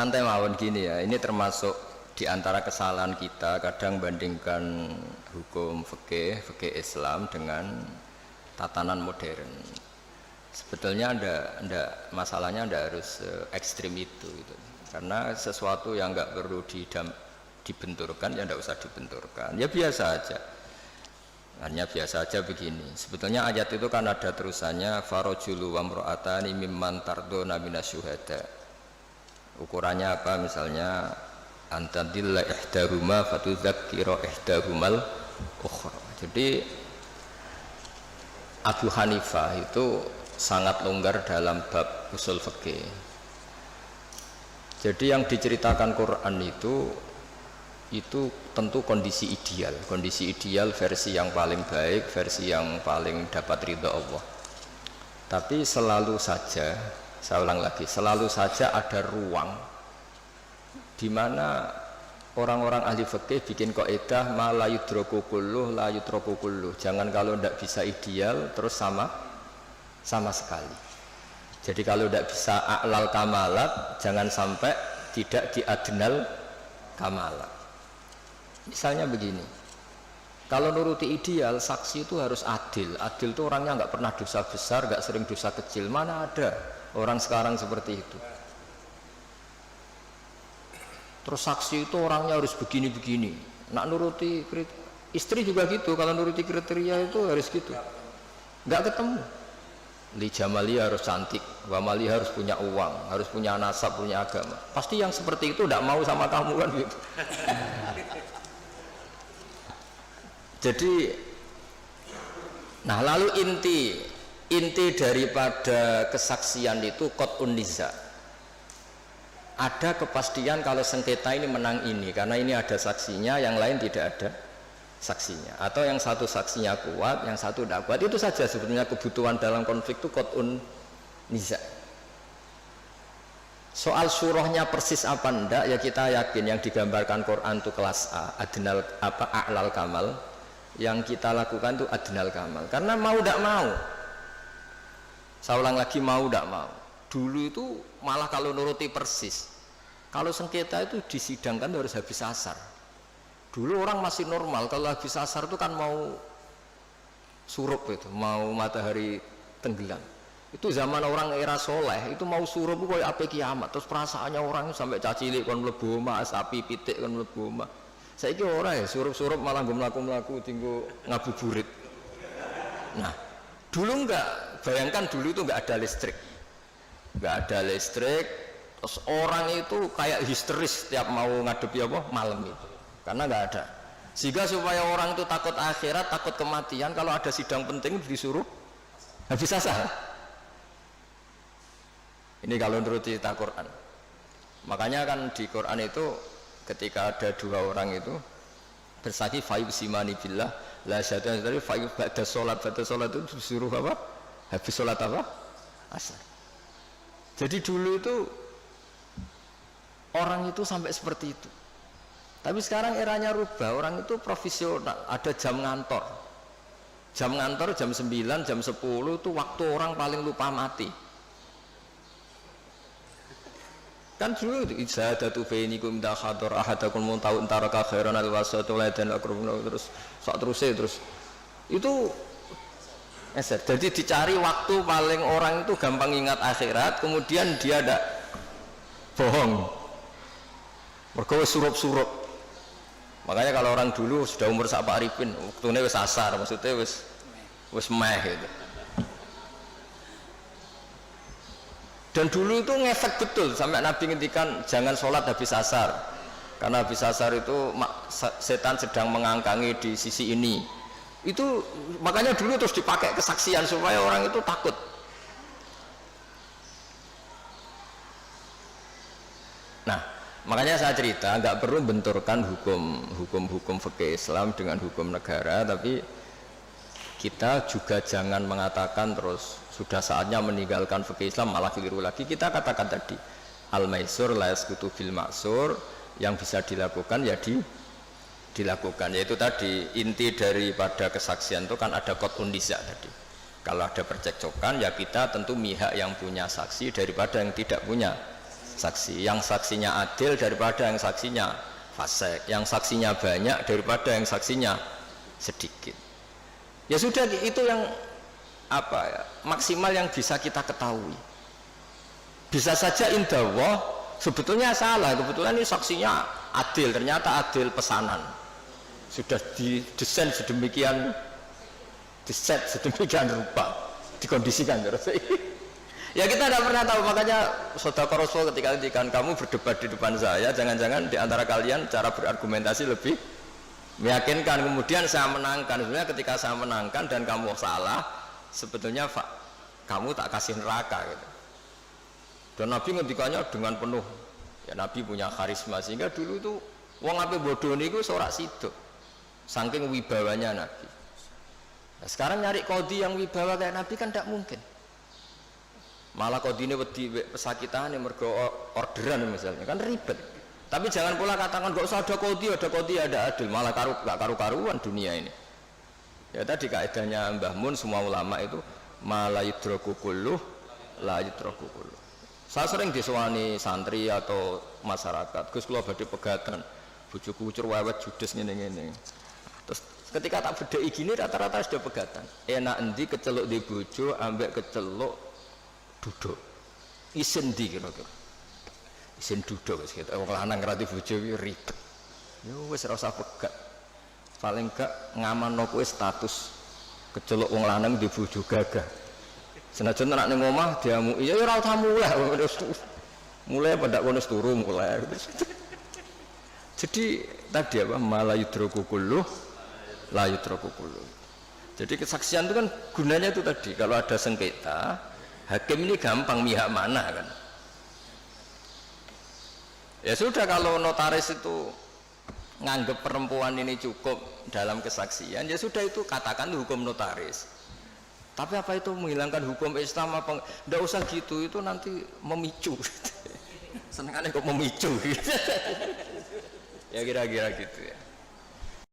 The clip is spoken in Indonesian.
santai mawon gini ya, ini termasuk diantara kesalahan kita kadang bandingkan hukum fikih Islam dengan tatanan modern. Sebetulnya masalahnya anda harus ekstrim itu gitu. Karena sesuatu yang nggak perlu dibenturkan ya nggak usah dibenturkan, ya biasa aja, hanya biasa aja begini. Sebetulnya ayat itu kan ada terusannya, farojulu wa mro'atani mimman tardona minasyuhada. Ukurannya apa? Misalnya antadilla ihdahuma fatudzakkira ihdahumal ukhra. Jadi Abu Hanifah itu sangat longgar dalam bab usul fikih. Jadi yang diceritakan Quran itu tentu kondisi ideal versi yang paling baik, versi yang paling dapat ridha Allah. Tapi selalu saja, saya ulang lagi, selalu saja ada ruang di mana orang-orang ahli fikih bikin kaidah ma la yudraku kulluh la yutraku kulluh. Jangan kalau tidak bisa ideal terus sama sekali. Jadi kalau tidak bisa a'lal kamalat, jangan sampai tidak di adnal kamalat. Misalnya begini, kalau nuruti ideal, saksi itu harus adil. Adil itu orangnya nggak pernah dosa besar, nggak sering dosa kecil. Mana ada orang sekarang seperti itu? Terus saksi itu orangnya harus begini-begini. Nak nuruti istri juga gitu, kalau nuruti kriteria itu harus gitu. Nggak ketemu. Li jamali harus cantik, wamali harus punya uang, harus punya nasab, punya agama. Pasti yang seperti itu tidak mau sama kamu kan gitu. Jadi, nah lalu inti daripada kesaksian itu qat'un niza. Ada kepastian kalau sengketa ini menang ini, karena ini ada saksinya, yang lain tidak ada saksinya, atau yang satu saksinya kuat, yang satu tidak kuat. Itu saja sebetulnya kebutuhan dalam konflik itu qat'un niza. Soal surahnya persis apa enggak, ya kita yakin yang digambarkan Quran itu kelas A, adnal a'lal kamal. Yang kita lakukan itu adnal kamal, karena mau tidak mau, saya ulang lagi, mau tidak mau. Dulu itu malah kalau nuruti persis, kalau sengketa itu disidangkan harus habis asar. Dulu orang masih normal, kalau habis asar itu kan mau surup, itu mau matahari tenggelam. Itu zaman orang era soleh, itu mau surup itu kayak apa kiamat. Terus perasaannya orang sampai cacilik kon mlebu omah, sapi pitik kon mlebu omah. Saiki ora ya, surup-surup malah nggo mlaku-mlaku tinggo ngabuburit. Nah, dulu enggak, bayangkan dulu itu enggak ada listrik. Enggak ada listrik, terus orang itu kayak histeris setiap mau ngadepi apa malam itu. Karena enggak ada. Sehingga supaya orang itu takut akhirat, takut kematian, kalau ada sidang penting disuruh habis asar. Ini kalau menurut cerita Quran. Makanya kan di Quran itu ketika ada dua orang itu bersaksi fayusimani billah la syaitan dari fayub ba'da sholat itu disuruh apa? Habis sholat apa? Asar. Jadi dulu itu orang itu sampai seperti itu. Tapi sekarang eranya rubah, orang itu profesional, ada jam ngantor. Jam ngantor jam 9, jam 10 itu waktu orang paling lupa mati. Kan dulu itu izadatu bainikum da hadar ahadakum muntau taraka khairan alwasatu dan akrabun terus sak terus itu jadi dicari waktu paling orang itu gampang ingat akhirat, kemudian dia ada bohong mergo surup-surup. Makanya kalau orang dulu sudah umur sak Pak Arifin waktune wis asar, maksudnya wis meh gitu. Dan dulu itu ngefek betul sampai Nabi ngendikan jangan sholat habis asar, karena habis asar itu setan sedang mengangkangi di sisi ini. Itu makanya dulu terus dipakai kesaksian supaya orang itu takut. Nah, makanya saya cerita nggak perlu benturkan hukum fikih Islam dengan hukum negara, tapi kita juga jangan mengatakan terus sudah saatnya meninggalkan fikih Islam malah keliru lagi. Kita katakan tadi al-maisur la yasqutu bil ma'sur, yang bisa dilakukan ya dilakukan, yaitu tadi inti daripada kesaksian itu kan ada qat'un niza tadi. Kalau ada percekcokan ya kita tentu mihak yang punya saksi daripada yang tidak punya saksi, yang saksinya adil daripada yang saksinya fasik, yang saksinya banyak daripada yang saksinya sedikit. Ya sudah, itu yang apa ya, maksimal yang bisa kita ketahui. Bisa saja indallah sebetulnya salah, kebetulan ini saksinya adil, ternyata adil pesanan, sudah didesain sedemikian, diset sedemikian rupa, dikondisikan terus. Ya kita tidak pernah tahu, makanya saudara Rasul ketika kamu berdebat di depan saya, jangan-jangan di antara kalian cara berargumentasi lebih meyakinkan, kemudian saya menangkan. Sebenarnya ketika saya menangkan dan kamu salah, sebetulnya kamu tak kasih neraka gitu. Dan Nabi ngendikanya dengan penuh, ya Nabi punya karisma, sehingga dulu itu wong ape bodoh niku sorak sido, saking wibawanya Nabi. Nah, sekarang nyari kodi yang wibawa kayak Nabi kan tidak mungkin. Malah kodine wedi pesakitan yang mergo orderan misalnya kan ribet. Tapi jangan pula katakan gak usah ada kodi ada adil, malah gak karu-karuan dunia ini. Ya tadi kaidahnya Mbah Mun, semua ulama itu malah yudraku kulluh la yudraku kulluh. Saya sering disewani santri atau masyarakat, Gus kula badhe pegatan, bojoku ucur wewet judes ngene-ngene. Terus ketika tak bedheki gini rata-rata sudah pegatan. Enak endi keceluk di bojo ambek keceluk duduk, isin di kira-kira, isin duduk wis gitu. Wong lanang ngerti bojo iki ribet. Yo wis ora usah pegat. Paling gak ngamanno kowe status keceluk wong lanang di bojo gagah. Senajan nek ning omah diamuki, ya ora usah mulai pada kono turu mulai. Jadi tadi apa malah yudraku kulluh la yudraku kulluh. Jadi kesaksian itu kan gunanya itu tadi, kalau ada sengketa hakim ini gampang mihak mana kan. Ya sudah, kalau notaris itu nganggep perempuan ini cukup dalam kesaksian, ya sudah itu katakan hukum notaris. Tapi apa itu menghilangkan hukum Islam apa? Nggak usah gitu, itu nanti memicu. Senengannya kok memicu. Ya kira-kira gitu ya.